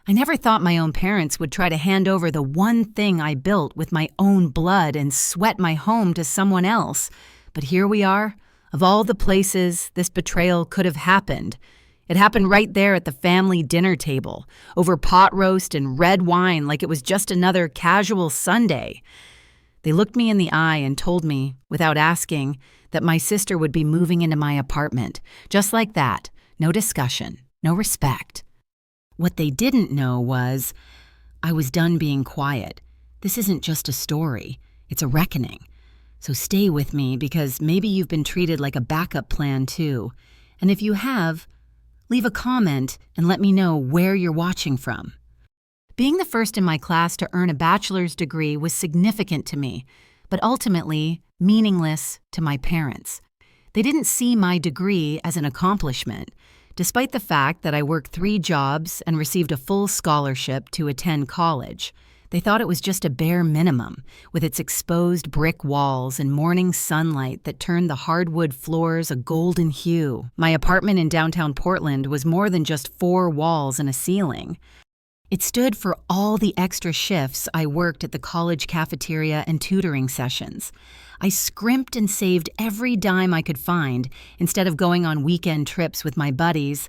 I never thought my own parents would try to hand over the one thing I built with my own blood and sweat my home to someone else. But here we are. Of all the places this betrayal could have happened, it happened right there at the family dinner table, over pot roast and red wine like it was just another casual Sunday. They looked me in the eye and told me, without asking, that my sister would be moving into my apartment. Just like that. No discussion. No respect. What they didn't know was, I was done being quiet. This isn't just a story. It's a reckoning. So stay with me, because maybe you've been treated like a backup plan too. And if you have, leave a comment and let me know where you're watching from. Being the first in my class to earn a bachelor's degree was significant to me, but ultimately meaningless to my parents. They didn't see my degree as an accomplishment. Despite the fact that I worked 3 jobs and received a full scholarship to attend college, they thought it was just a bare minimum, with its exposed brick walls and morning sunlight that turned the hardwood floors a golden hue. My apartment in downtown Portland was more than just 4 walls and a ceiling. It stood for all the extra shifts I worked at the college cafeteria and tutoring sessions. I scrimped and saved every dime I could find instead of going on weekend trips with my buddies.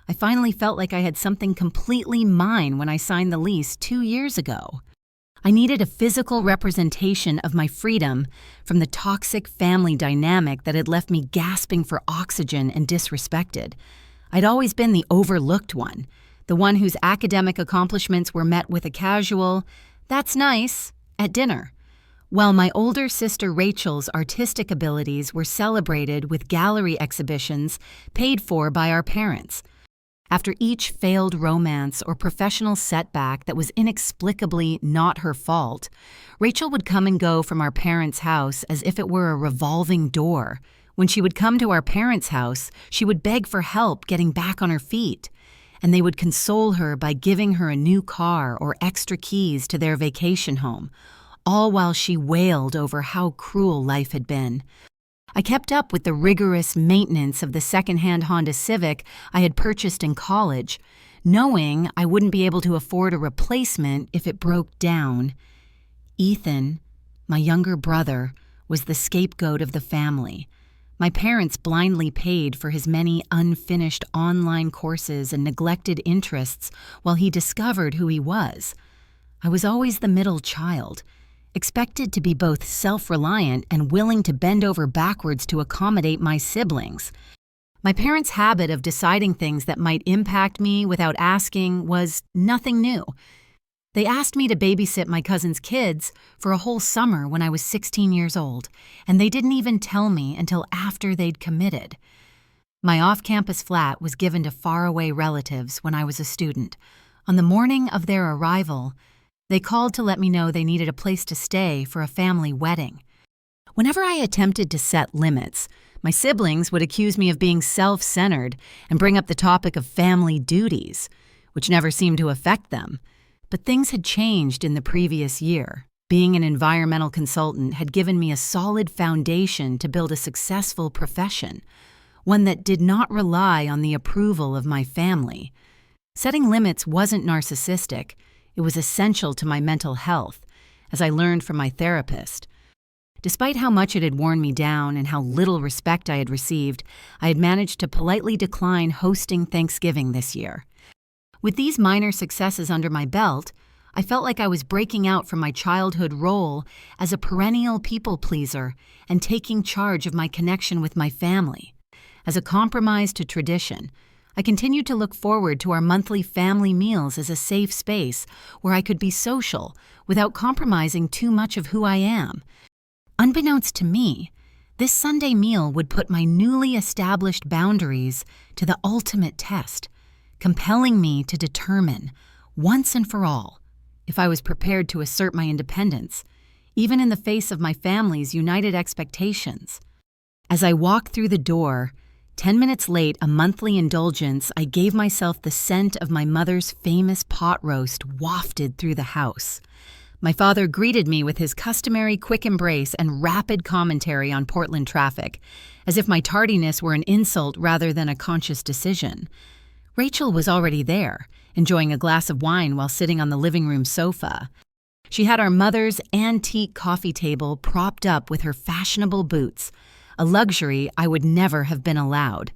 I finally felt like I had something completely mine when I signed the lease 2 years ago. I needed a physical representation of my freedom from the toxic family dynamic that had left me gasping for oxygen and disrespected. I'd always been the overlooked one, the one whose academic accomplishments were met with a casual, "That's nice," at dinner, while my older sister Rachel's artistic abilities were celebrated with gallery exhibitions paid for by our parents. After each failed romance or professional setback that was inexplicably not her fault, Rachel would come and go from our parents' house as if it were a revolving door. When she would come to our parents' house, she would beg for help getting back on her feet, and they would console her by giving her a new car or extra keys to their vacation home, all while she wailed over how cruel life had been. I kept up with the rigorous maintenance of the secondhand Honda Civic I had purchased in college, knowing I wouldn't be able to afford a replacement if it broke down. Ethan, my younger brother, was the scapegoat of the family. My parents blindly paid for his many unfinished online courses and neglected interests while he discovered who he was. I was always the middle child, expected to be both self-reliant and willing to bend over backwards to accommodate my siblings. My parents' habit of deciding things that might impact me without asking was nothing new. They asked me to babysit my cousin's kids for a whole summer when I was 16 years old, and they didn't even tell me until after they'd committed. My off-campus flat was given to faraway relatives when I was a student. On the morning of their arrival, they called to let me know they needed a place to stay for a family wedding. Whenever I attempted to set limits, my siblings would accuse me of being self-centered and bring up the topic of family duties, which never seemed to affect them. But things had changed in the previous year. Being an environmental consultant had given me a solid foundation to build a successful profession, one that did not rely on the approval of my family. Setting limits wasn't narcissistic. It was essential to my mental health, as I learned from my therapist. Despite how much it had worn me down and how little respect I had received, I had managed to politely decline hosting Thanksgiving this year. With these minor successes under my belt, I felt like I was breaking out from my childhood role as a perennial people-pleaser and taking charge of my connection with my family. As a compromise to tradition, I continued to look forward to our monthly family meals as a safe space where I could be social without compromising too much of who I am. Unbeknownst to me, this Sunday meal would put my newly established boundaries to the ultimate test, compelling me to determine, once and for all, if I was prepared to assert my independence, even in the face of my family's united expectations. As I walked through the door, 10 minutes late, a monthly indulgence, I gave myself the scent of my mother's famous pot roast wafted through the house. My father greeted me with his customary quick embrace and rapid commentary on Portland traffic, as if my tardiness were an insult rather than a conscious decision. Rachel was already there, enjoying a glass of wine while sitting on the living room sofa. She had our mother's antique coffee table propped up with her fashionable boots, a luxury I would never have been allowed.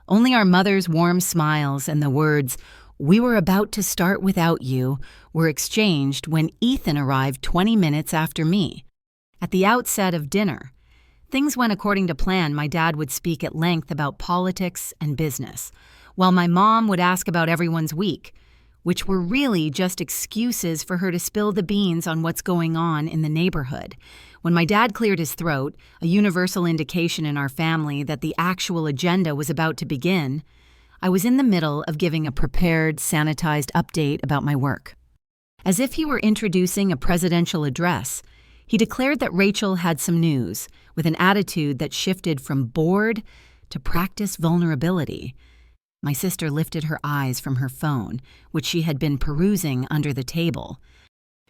Only our mother's warm smiles and the words, "We were about to start without you," were exchanged when Ethan arrived 20 minutes after me. At the outset of dinner, things went according to plan. My dad would speak at length about politics and business, while my mom would ask about everyone's week, which were really just excuses for her to spill the beans on what's going on in the neighborhood. When my dad cleared his throat, a universal indication in our family that the actual agenda was about to begin, I was in the middle of giving a prepared, sanitized update about my work. As if he were introducing a presidential address, he declared that Rachel had some news, with an attitude that shifted from bored to practice vulnerability. My sister lifted her eyes from her phone, which she had been perusing under the table.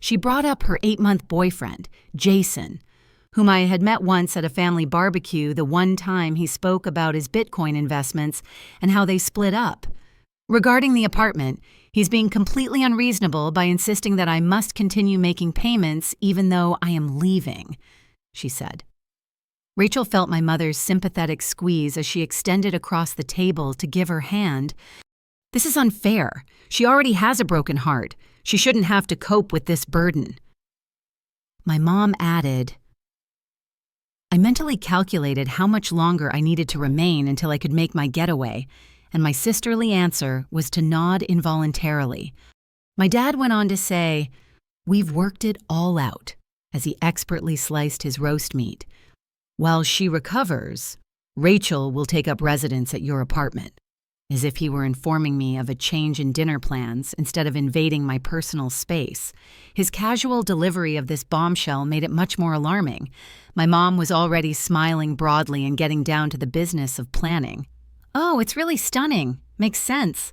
She brought up her 8-month boyfriend, Jason, whom I had met once at a family barbecue the one time he spoke about his Bitcoin investments and how they split up. Regarding the apartment, he's being completely unreasonable by insisting that I must continue making payments even though I am leaving, she said. Rachel felt my mother's sympathetic squeeze as she extended across the table to give her hand. "This is unfair. She already has a broken heart. She shouldn't have to cope with this burden." My mom added, I mentally calculated how much longer I needed to remain until I could make my getaway, and my sisterly answer was to nod involuntarily. My dad went on to say, "We've worked it all out," as he expertly sliced his roast meat. "While she recovers, Rachel will take up residence at your apartment," as if he were informing me of a change in dinner plans instead of invading my personal space. His casual delivery of this bombshell made it much more alarming. My mom was already smiling broadly and getting down to the business of planning. "Oh, it's really stunning. Makes sense.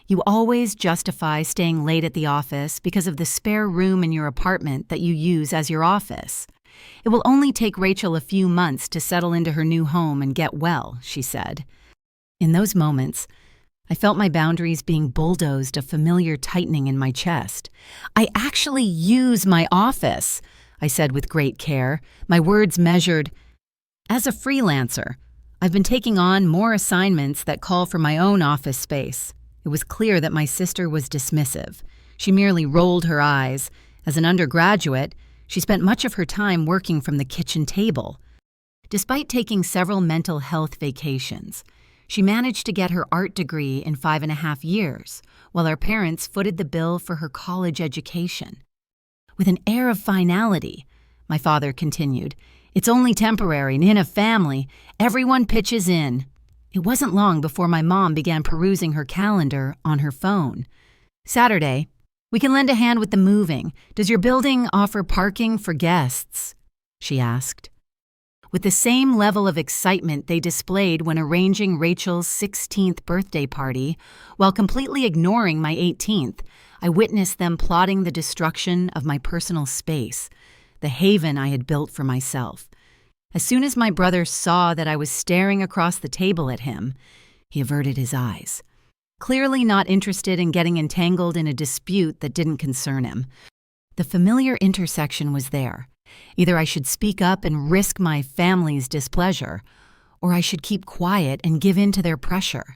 You always justify staying late at the office because of the spare room in your apartment that you use as your office. It will only take Rachel a few months to settle into her new home and get well," she said. In those moments, I felt my boundaries being bulldozed, a familiar tightening in my chest. "I actually use my office," I said with great care, my words measured. "As a freelancer, I've been taking on more assignments that call for my own office space." It was clear that my sister was dismissive. She merely rolled her eyes. As an undergraduate, she spent much of her time working from the kitchen table. Despite taking several mental health vacations, she managed to get her art degree in 5.5 years, while our parents footed the bill for her college education. With an air of finality, my father continued, "It's only temporary, and in a family, everyone pitches in." It wasn't long before my mom began perusing her calendar on her phone. "Saturday, we can lend a hand with the moving. Does your building offer parking for guests?" she asked. With the same level of excitement they displayed when arranging Rachel's 16th birthday party, while completely ignoring my 18th, I witnessed them plotting the destruction of my personal space, the haven I had built for myself. As soon as my brother saw that I was staring across the table at him, he averted his eyes, clearly not interested in getting entangled in a dispute that didn't concern him. The familiar intersection was there. Either I should speak up and risk my family's displeasure, or I should keep quiet and give in to their pressure.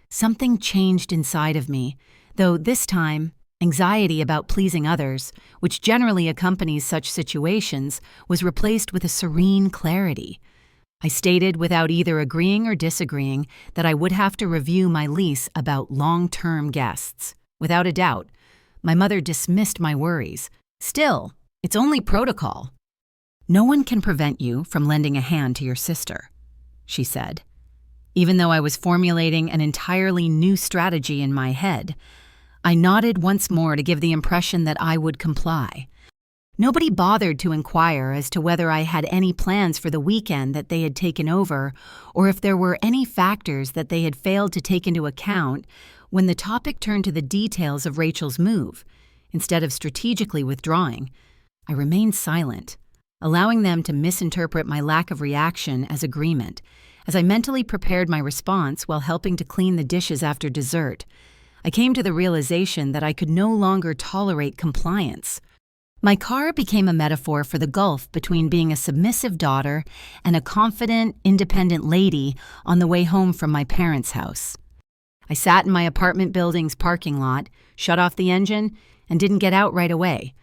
Something changed inside of me, though this time, anxiety about pleasing others, which generally accompanies such situations, was replaced with a serene clarity. I stated without either agreeing or disagreeing that I would have to review my lease about long-term guests. Without a doubt, my mother dismissed my worries. "Still, it's only protocol." "No one can prevent you from lending a hand to your sister," she said. Even though I was formulating an entirely new strategy in my head, I nodded once more to give the impression that I would comply. Nobody bothered to inquire as to whether I had any plans for the weekend that they had taken over, or if there were any factors that they had failed to take into account when the topic turned to the details of Rachel's move. Instead of strategically withdrawing, I remained silent, allowing them to misinterpret my lack of reaction as agreement, as I mentally prepared my response while helping to clean the dishes after dessert. I came to the realization that I could no longer tolerate compliance. My car became a metaphor for the gulf between being a submissive daughter and a confident, independent lady on the way home from my parents' house. I sat in my apartment building's parking lot, shut off the engine, and didn't get out right away.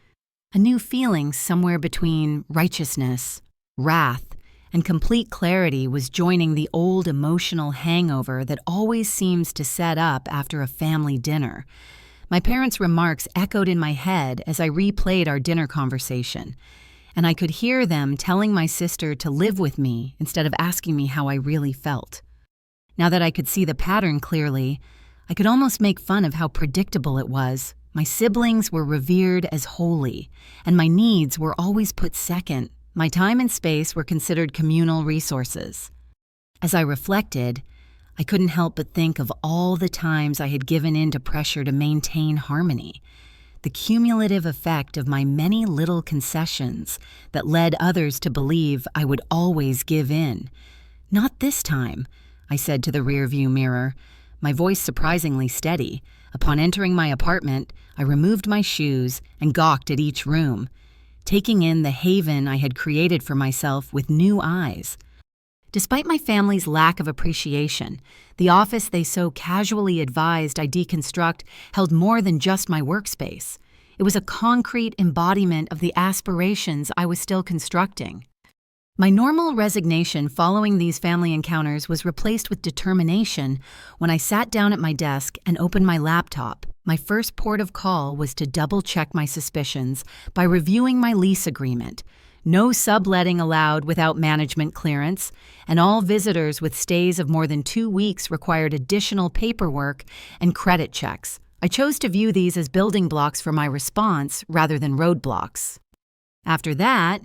A new feeling somewhere between righteousness, wrath, and complete clarity was joining the old emotional hangover that always seems to set up after a family dinner. My parents' remarks echoed in my head as I replayed our dinner conversation, and I could hear them telling my sister to live with me instead of asking me how I really felt. Now that I could see the pattern clearly, I could almost make fun of how predictable it was. My siblings were revered as holy, and my needs were always put second. My time and space were considered communal resources. As I reflected, I couldn't help but think of all the times I had given in to pressure to maintain harmony, the cumulative effect of my many little concessions that led others to believe I would always give in. "Not this time," I said to the rearview mirror, my voice surprisingly steady. Upon entering my apartment, I removed my shoes and gawked at each room, taking in the haven I had created for myself with new eyes. Despite my family's lack of appreciation, the office they so casually advised I deconstruct held more than just my workspace. It was a concrete embodiment of the aspirations I was still constructing. My normal resignation following these family encounters was replaced with determination when I sat down at my desk and opened my laptop. My first port of call was to double-check my suspicions by reviewing my lease agreement. No subletting allowed without management clearance, and all visitors with stays of more than 2 weeks required additional paperwork and credit checks. I chose to view these as building blocks for my response rather than roadblocks. After that,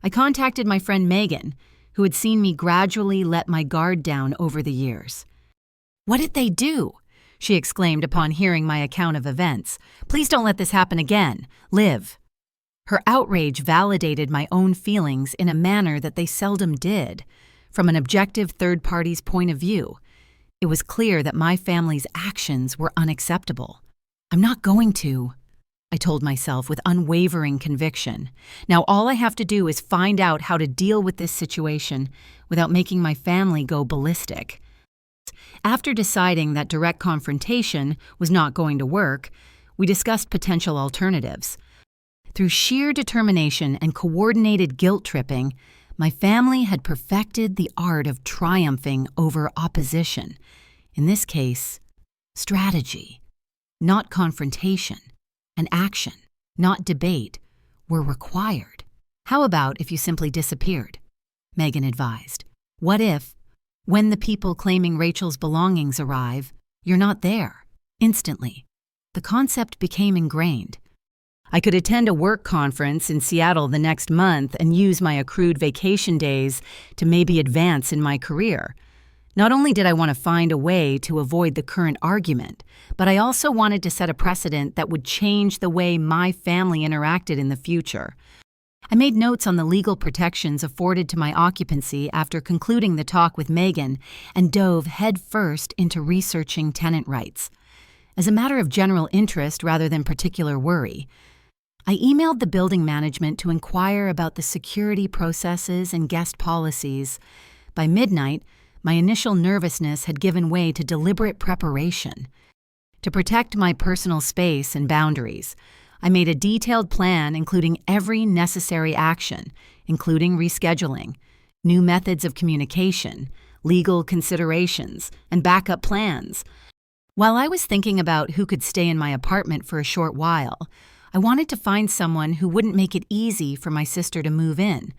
I contacted my friend Megan, who had seen me gradually let my guard down over the years. "What did they do?" she exclaimed upon hearing my account of events. "Please don't let this happen again. Liv." Her outrage validated my own feelings in a manner that they seldom did. From an objective third party's point of view, it was clear that my family's actions were unacceptable. "I'm not going to," I told myself with unwavering conviction. "Now all I have to do is find out how to deal with this situation without making my family go ballistic." After deciding that direct confrontation was not going to work, we discussed potential alternatives. Through sheer determination and coordinated guilt-tripping, my family had perfected the art of triumphing over opposition. In this case, strategy, not confrontation, and action, not debate, were required. "How about if you simply disappeared?" Megan advised. "What if, when the people claiming Rachel's belongings arrive, you're not there, instantly?" The concept became ingrained. I could attend a work conference in Seattle the next month and use my accrued vacation days to maybe advance in my career. Not only did I want to find a way to avoid the current argument, but I also wanted to set a precedent that would change the way my family interacted in the future. I made notes on the legal protections afforded to my occupancy after concluding the talk with Megan and dove headfirst into researching tenant rights. As a matter of general interest rather than particular worry, I emailed the building management to inquire about the security processes and guest policies. By midnight, my initial nervousness had given way to deliberate preparation. To protect my personal space and boundaries, I made a detailed plan including every necessary action, including rescheduling, new methods of communication, legal considerations, and backup plans. While I was thinking about who could stay in my apartment for a short while, I wanted to find someone who wouldn't make it easy for my sister to move in.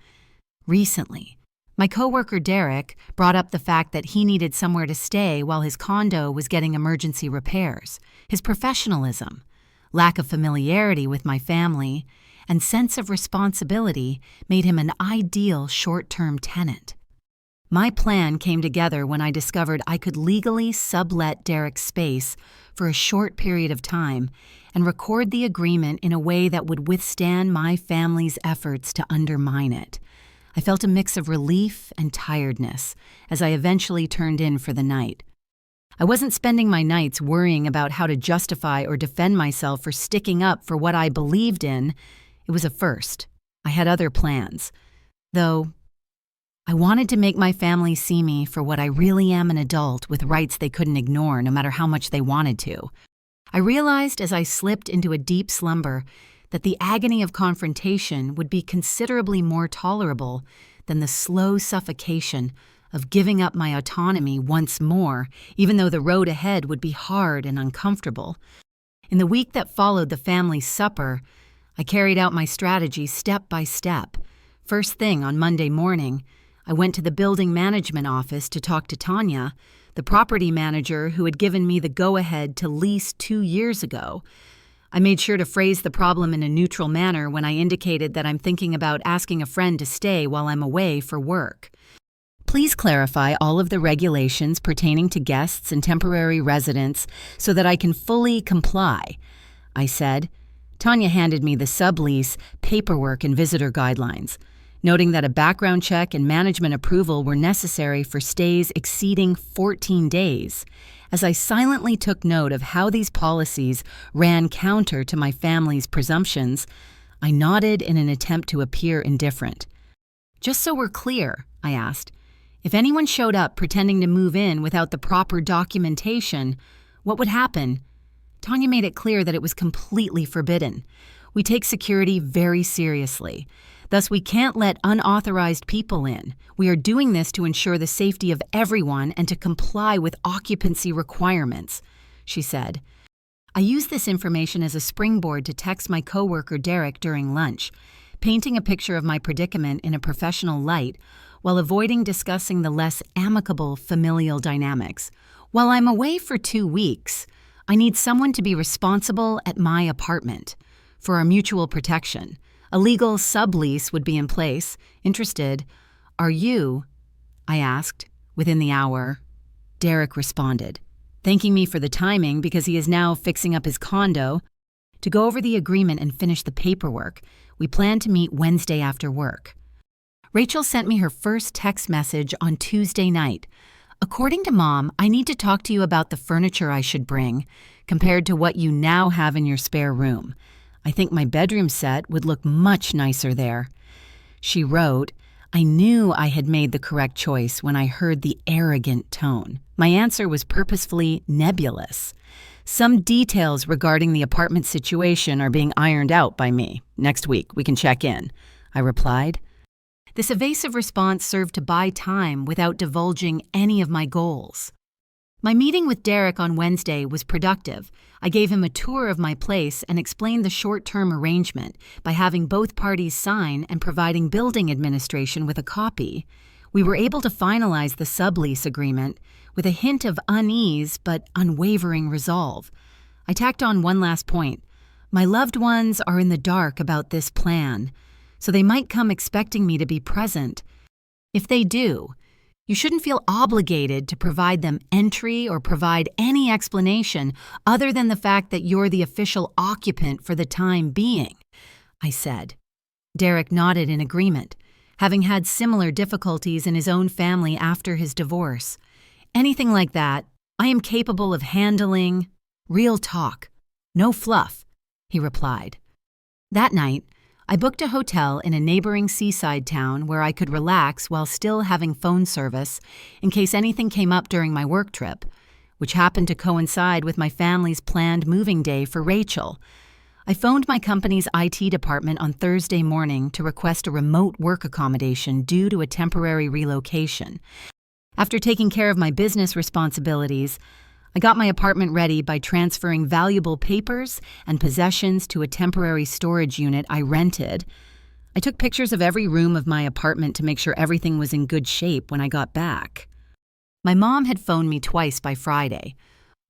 Recently, my coworker Derek brought up the fact that he needed somewhere to stay while his condo was getting emergency repairs. His professionalism, lack of familiarity with my family, and sense of responsibility made him an ideal short-term tenant. My plan came together when I discovered I could legally sublet Derek's space for a short period of time and record the agreement in a way that would withstand my family's efforts to undermine it. I felt a mix of relief and tiredness as I eventually turned in for the night. I wasn't spending my nights worrying about how to justify or defend myself for sticking up for what I believed in. It was a first. I had other plans. Though, I wanted to make my family see me for what I really am, an adult with rights they couldn't ignore no matter how much they wanted to. I realized as I slipped into a deep slumber that the agony of confrontation would be considerably more tolerable than the slow suffocation of giving up my autonomy once more, even though the road ahead would be hard and uncomfortable. In the week that followed the family supper, I carried out my strategy step by step. First thing on Monday morning, I went to the building management office to talk to Tanya, the property manager who had given me the go-ahead to lease 2 years ago. I made sure to phrase the problem in a neutral manner when I indicated that I'm thinking about asking a friend to stay while I'm away for work. Please clarify all of the regulations pertaining to guests and temporary residents so that I can fully comply, I said. Tanya handed me the sublease, paperwork, and visitor guidelines, noting that a background check and management approval were necessary for stays exceeding 14 days. As I silently took note of how these policies ran counter to my family's presumptions, I nodded in an attempt to appear indifferent. Just so we're clear, I asked, if anyone showed up pretending to move in without the proper documentation, what would happen? Tanya made it clear that it was completely forbidden. We take security very seriously. Thus, we can't let unauthorized people in. We are doing this to ensure the safety of everyone and to comply with occupancy requirements, she said. I used this information as a springboard to text my coworker Derek during lunch, painting a picture of my predicament in a professional light while avoiding discussing the less amicable familial dynamics. While I'm away for 2 weeks, I need someone to be responsible at my apartment. For our mutual protection, a legal sublease would be in place. Interested? Are you? I asked. Within the hour, Derek responded, thanking me for the timing because he is now fixing up his condo. To go over the agreement and finish the paperwork, we plan to meet Wednesday after work. Rachel sent me her first text message on Tuesday night. According to Mom, I need to talk to you about the furniture I should bring, compared to what you now have in your spare room. I think my bedroom set would look much nicer there. She wrote, I knew I had made the correct choice when I heard the arrogant tone. My answer was purposefully nebulous. Some details regarding the apartment situation are being ironed out by me. Next week, we can check in, I replied. This evasive response served to buy time without divulging any of my goals. My meeting with Derek on Wednesday was productive. I gave him a tour of my place and explained the short-term arrangement by having both parties sign and providing building administration with a copy. We were able to finalize the sublease agreement with a hint of unease but unwavering resolve. I tacked on one last point. My loved ones are in the dark about this plan, so they might come expecting me to be present. If they do, you shouldn't feel obligated to provide them entry or provide any explanation other than the fact that you're the official occupant for the time being, I said. Derek nodded in agreement, having had similar difficulties in his own family after his divorce. Anything like that, I am capable of handling. Real talk, no fluff, he replied. That night, I booked a hotel in a neighboring seaside town where I could relax while still having phone service in case anything came up during my work trip, which happened to coincide with my family's planned moving day for Rachel. I phoned my company's IT department on Thursday morning to request a remote work accommodation due to a temporary relocation. After taking care of my business responsibilities, I got my apartment ready by transferring valuable papers and possessions to a temporary storage unit I rented. I took pictures of every room of my apartment to make sure everything was in good shape when I got back. My mom had phoned me twice by Friday,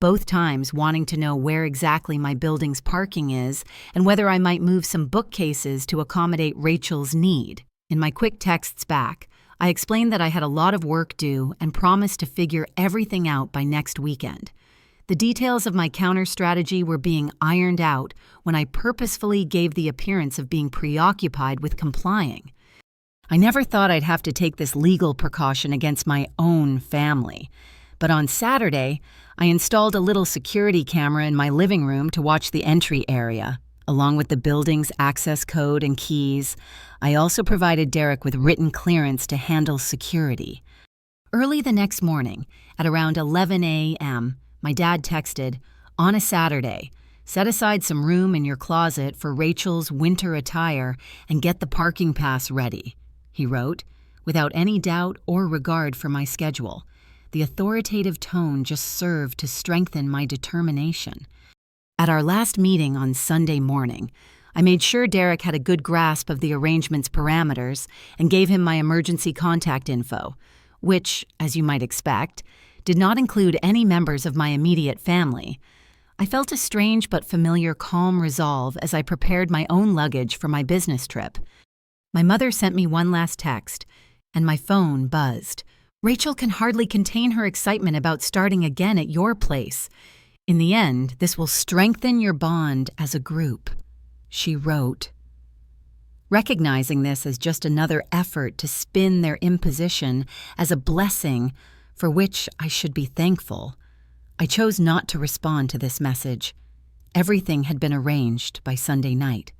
both times wanting to know where exactly my building's parking is and whether I might move some bookcases to accommodate Rachel's need. In my quick texts back, I explained that I had a lot of work due and promised to figure everything out by next weekend. The details of my counter strategy were being ironed out when I purposefully gave the appearance of being preoccupied with complying. I never thought I'd have to take this legal precaution against my own family, But on Saturday, I installed a little security camera in my living room to watch the entry area. Along with the building's access code and keys, I also provided Derek with written clearance to handle security. Early the next morning, at around 11 a.m., my dad texted, "On a Saturday, set aside some room in your closet for Rachel's winter attire and get the parking pass ready," he wrote, without any doubt or regard for my schedule. The authoritative tone just served to strengthen my determination. At our last meeting on Sunday morning, I made sure Derek had a good grasp of the arrangement's parameters and gave him my emergency contact info, which, as you might expect, did not include any members of my immediate family. I felt a strange but familiar calm resolve as I prepared my own luggage for my business trip. My mother sent me one last text, and my phone buzzed. "Rachel can hardly contain her excitement about starting again at your place. In the end, this will strengthen your bond as a group," she wrote. Recognizing this as just another effort to spin their imposition as a blessing for which I should be thankful, I chose not to respond to this message. Everything had been arranged by Sunday night.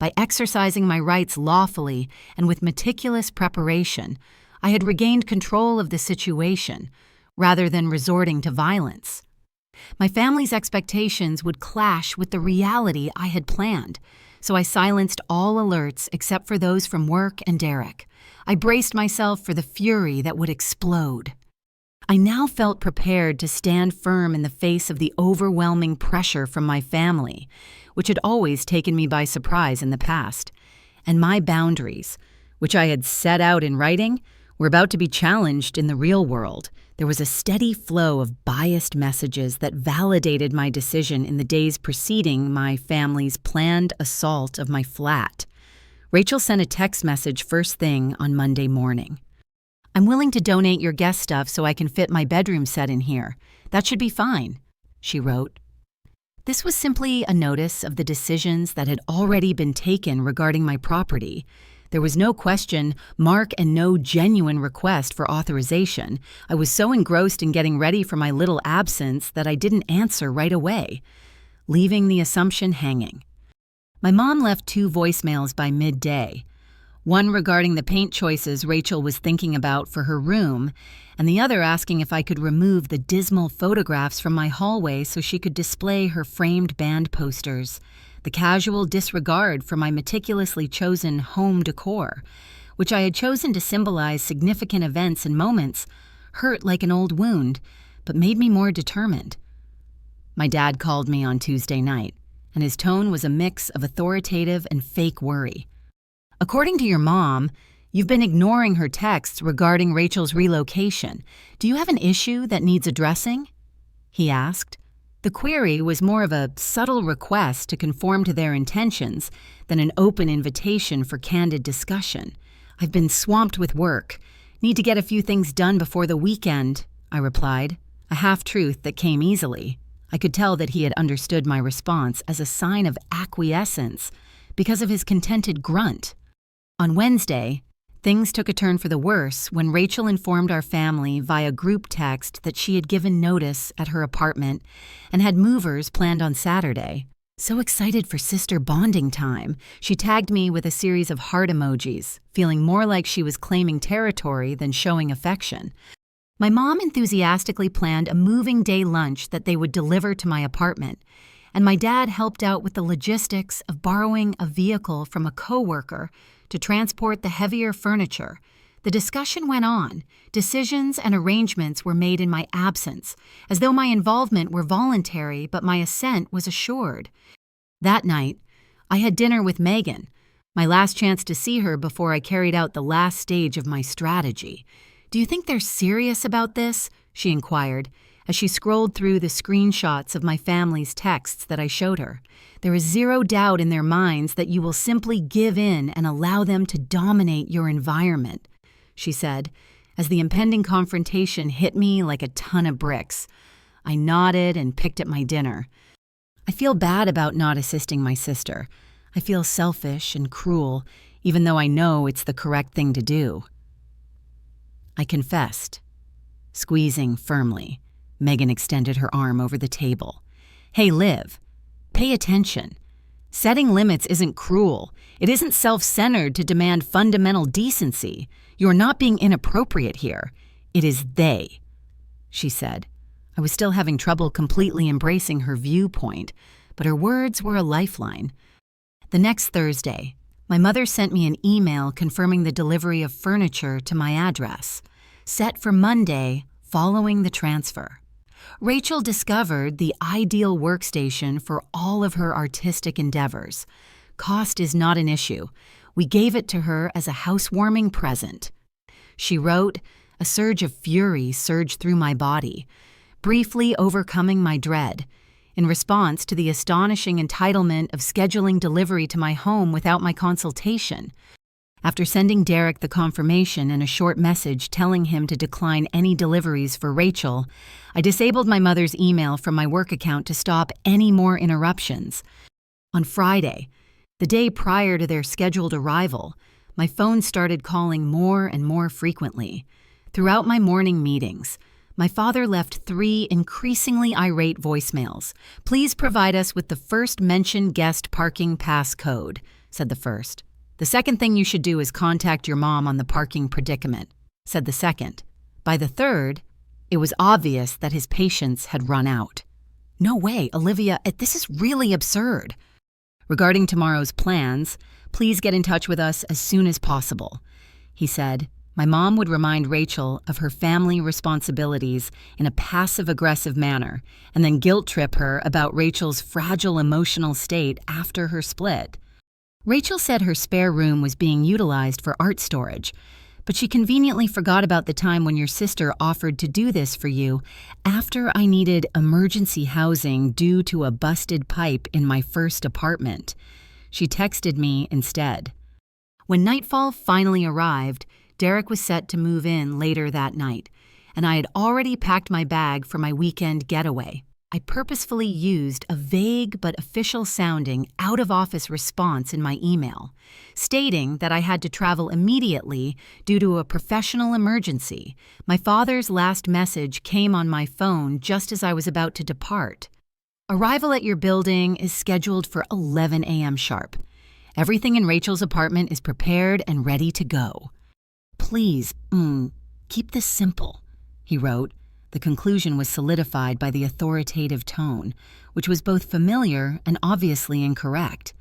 By exercising my rights lawfully and with meticulous preparation, I had regained control of the situation rather than resorting to violence. My family's expectations would clash with the reality I had planned, so I silenced all alerts except for those from work and Derek. I braced myself for the fury that would explode. I now felt prepared to stand firm in the face of the overwhelming pressure from my family, which had always taken me by surprise in the past. And my boundaries, which I had set out in writing, were about to be challenged in the real world. There was a steady flow of biased messages that validated my decision in the days preceding my family's planned assault of my flat. Rachel sent a text message first thing on Monday morning. "I'm willing to donate your guest stuff so I can fit my bedroom set in here. That should be fine," she wrote. This was simply a notice of the decisions that had already been taken regarding my property. There was no question mark and no genuine request for authorization. I was so engrossed in getting ready for my little absence that I didn't answer right away, leaving the assumption hanging. My mom left 2 voicemails by midday, one regarding the paint choices Rachel was thinking about for her room, and the other asking if I could remove the dismal photographs from my hallway so she could display her framed band posters. The casual disregard for my meticulously chosen home decor, which I had chosen to symbolize significant events and moments, hurt like an old wound, but made me more determined. My dad called me on Tuesday night, and his tone was a mix of authoritative and fake worry. "According to your mom, you've been ignoring her texts regarding Rachel's relocation. Do you have an issue that needs addressing?" he asked. The query was more of a subtle request to conform to their intentions than an open invitation for candid discussion. "I've been swamped with work. Need to get a few things done before the weekend," I replied, a half-truth that came easily. I could tell that he had understood my response as a sign of acquiescence because of his contented grunt. On Wednesday, things took a turn for the worse when Rachel informed our family via group text that she had given notice at her apartment and had movers planned on Saturday. So excited for sister bonding time, she tagged me with a series of heart emojis, feeling more like she was claiming territory than showing affection. My mom enthusiastically planned a moving day lunch that they would deliver to my apartment, and my dad helped out with the logistics of borrowing a vehicle from a coworker to transport the heavier furniture. The discussion went on. Decisions and arrangements were made in my absence, as though my involvement were voluntary but my assent was assured. That night, I had dinner with Megan, my last chance to see her before I carried out the last stage of my strategy. "Do you think they're serious about this?" she inquired, as she scrolled through the screenshots of my family's texts that I showed her. "There is zero doubt in their minds that you will simply give in and allow them to dominate your environment," she said, as the impending confrontation hit me like a ton of bricks. I nodded and picked at my dinner. I feel bad about not assisting my sister. I feel selfish and cruel, even though I know it's the correct thing to do. I confessed. Squeezing firmly, Megan extended her arm over the table. Hey, Liv, pay attention. Setting limits isn't cruel. It isn't self-centered to demand fundamental decency. You're not being inappropriate here. It is they, she said. I was still having trouble completely embracing her viewpoint, but her words were a lifeline. The next Thursday, my mother sent me an email confirming the delivery of furniture to my address, set for Monday following the transfer. Rachel discovered the ideal workstation for all of her artistic endeavors. Cost is not an issue. We gave it to her as a housewarming present. She wrote, a surge of fury surged through my body, briefly overcoming my dread, in response to the astonishing entitlement of scheduling delivery to my home without my consultation. After sending Derek the confirmation and a short message telling him to decline any deliveries for Rachel, I disabled my mother's email from my work account to stop any more interruptions. On Friday, the day prior to their scheduled arrival, my phone started calling more and more frequently. Throughout my morning meetings, my father left 3 increasingly irate voicemails. Please provide us with the first mentioned guest parking pass code, said the first. The second thing you should do is contact your mom on the parking predicament, said the second. By the third, it was obvious that his patience had run out. No way, Olivia, this is really absurd. Regarding tomorrow's plans, please get in touch with us as soon as possible, he said. My mom would remind Rachel of her family responsibilities in a passive-aggressive manner and then guilt-trip her about Rachel's fragile emotional state after her split. Rachel said her spare room was being utilized for art storage, but she conveniently forgot about the time when your sister offered to do this for you after I needed emergency housing due to a busted pipe in my first apartment. She texted me instead. When nightfall finally arrived, Derek was set to move in later that night, and I had already packed my bag for my weekend getaway. I purposefully used a vague but official-sounding out-of-office response in my email, stating that I had to travel immediately due to a professional emergency. My father's last message came on my phone just as I was about to depart. Arrival at your building is scheduled for 11 a.m. sharp. Everything in Rachel's apartment is prepared and ready to go. Please, keep this simple, he wrote. The conclusion was solidified by the authoritative tone, which was both familiar and obviously incorrect.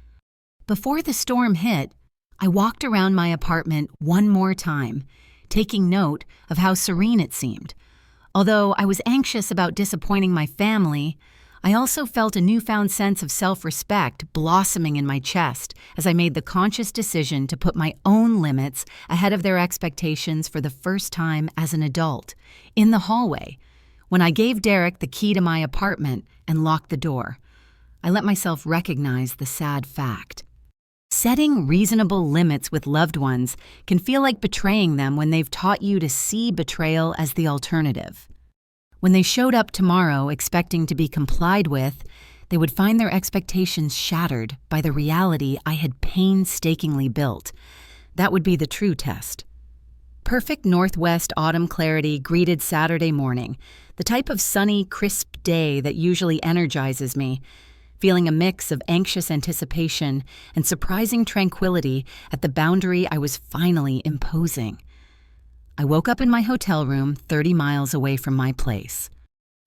Before the storm hit, I walked around my apartment one more time, taking note of how serene it seemed. Although I was anxious about disappointing my family, I also felt a newfound sense of self-respect blossoming in my chest as I made the conscious decision to put my own limits ahead of their expectations for the first time as an adult. In the hallway, when I gave Derek the key to my apartment and locked the door, I let myself recognize the sad fact. Setting reasonable limits with loved ones can feel like betraying them when they've taught you to see betrayal as the alternative. When they showed up tomorrow expecting to be complied with, they would find their expectations shattered by the reality I had painstakingly built. That would be the true test. Perfect northwest autumn clarity greeted Saturday morning, the type of sunny, crisp day that usually energizes me, feeling a mix of anxious anticipation and surprising tranquility at the boundary I was finally imposing. I woke up in my hotel room 30 miles away from my place.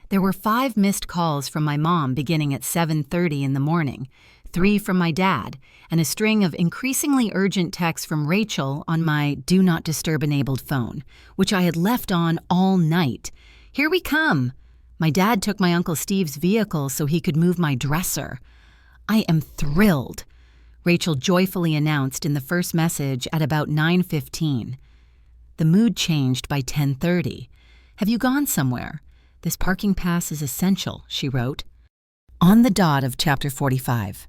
There were 5 missed calls from my mom beginning at 7:30 in the morning, 3 from my dad, and a string of increasingly urgent texts from Rachel on my Do Not Disturb-enabled phone, which I had left on all night. Here we come! My dad took my Uncle Steve's vehicle so he could move my dresser. I am thrilled, Rachel joyfully announced in the first message at about 9:15. The mood changed by 10:30. Have you gone somewhere? This parking pass is essential, she wrote. On the dot of chapter 45.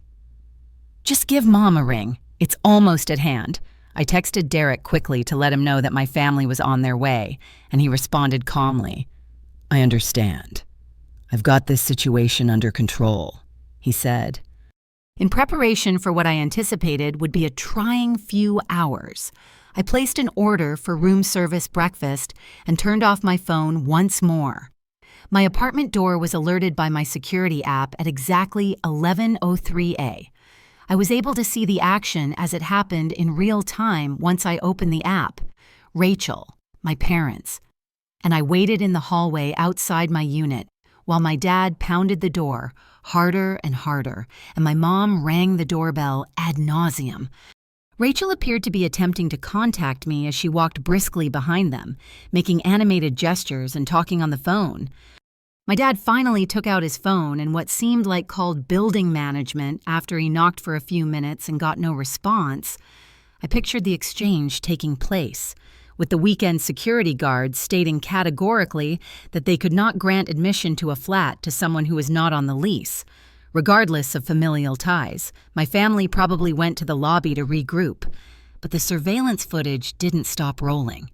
Just give Mom a ring. It's almost at hand. I texted Derek quickly to let him know that my family was on their way, and he responded calmly. I understand. I've got this situation under control, he said. In preparation for what I anticipated would be a trying few hours, I placed an order for room service breakfast and turned off my phone once more. My apartment door was alerted by my security app at exactly 11:03 a.m. I was able to see the action as it happened in real time once I opened the app. Rachel, my parents, and I waited in the hallway outside my unit while my dad pounded the door harder and harder, and my mom rang the doorbell ad nauseum. Rachel appeared to be attempting to contact me as she walked briskly behind them, making animated gestures and talking on the phone. My dad finally took out his phone and what seemed like called building management after he knocked for a few minutes and got no response. I pictured the exchange taking place, with the weekend security guards stating categorically that they could not grant admission to a flat to someone who was not on the lease. Regardless of familial ties, my family probably went to the lobby to regroup, but the surveillance footage didn't stop rolling.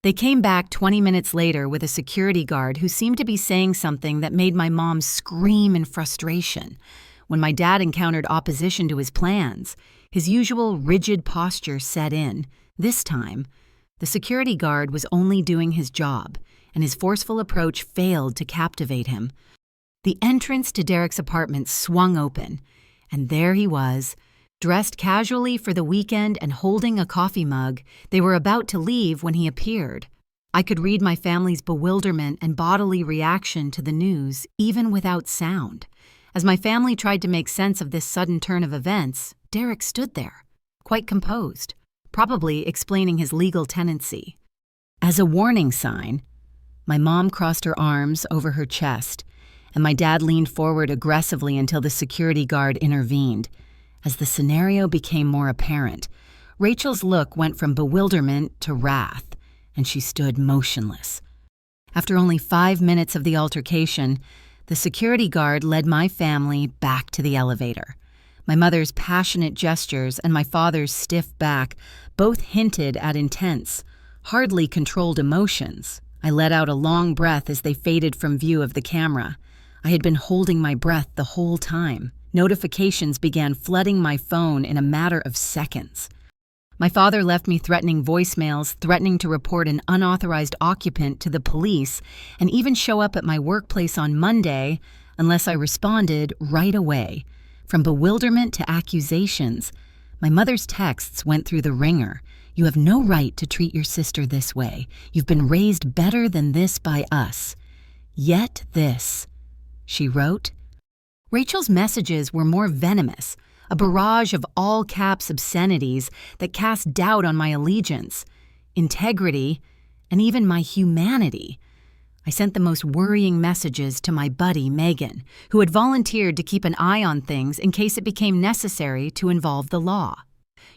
They came back 20 minutes later with a security guard who seemed to be saying something that made my mom scream in frustration. When my dad encountered opposition to his plans, his usual rigid posture set in. This time, the security guard was only doing his job, and his forceful approach failed to captivate him. The entrance to Derek's apartment swung open, and there he was, dressed casually for the weekend and holding a coffee mug. They were about to leave when he appeared. I could read my family's bewilderment and bodily reaction to the news, even without sound. As my family tried to make sense of this sudden turn of events, Derek stood there, quite composed, probably explaining his legal tenancy. As a warning sign, my mom crossed her arms over her chest, and my dad leaned forward aggressively until the security guard intervened. As the scenario became more apparent, Rachel's look went from bewilderment to wrath, and she stood motionless. After only 5 minutes of the altercation, the security guard led my family back to the elevator. My mother's passionate gestures and my father's stiff back both hinted at intense, hardly controlled emotions. I let out a long breath as they faded from view of the camera. I had been holding my breath the whole time. Notifications began flooding my phone in a matter of seconds. My father left me threatening voicemails, threatening to report an unauthorized occupant to the police, and even show up at my workplace on Monday unless I responded right away. From bewilderment to accusations, my mother's texts went through the ringer. "You have no right to treat your sister this way. You've been raised better than this by us. Yet this," she wrote. Rachel's messages were more venomous, a barrage of all-caps obscenities that cast doubt on my allegiance, integrity, and even my humanity. I sent the most worrying messages to my buddy, Megan, who had volunteered to keep an eye on things in case it became necessary to involve the law.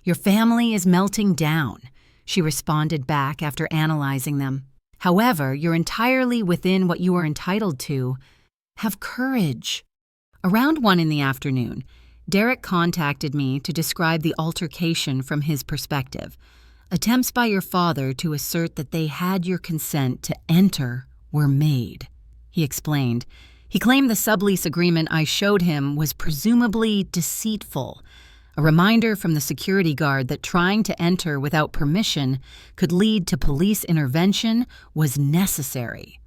"Your family is melting down," she responded back after analyzing them. "However, you're entirely within what you are entitled to. Have courage." Around 1 in the afternoon, Derek contacted me to describe the altercation from his perspective. "Attempts by your father to assert that they had your consent to enter were made," he explained. He claimed the sublease agreement I showed him was presumably deceitful, a reminder from the security guard that trying to enter without permission could lead to police intervention was necessary.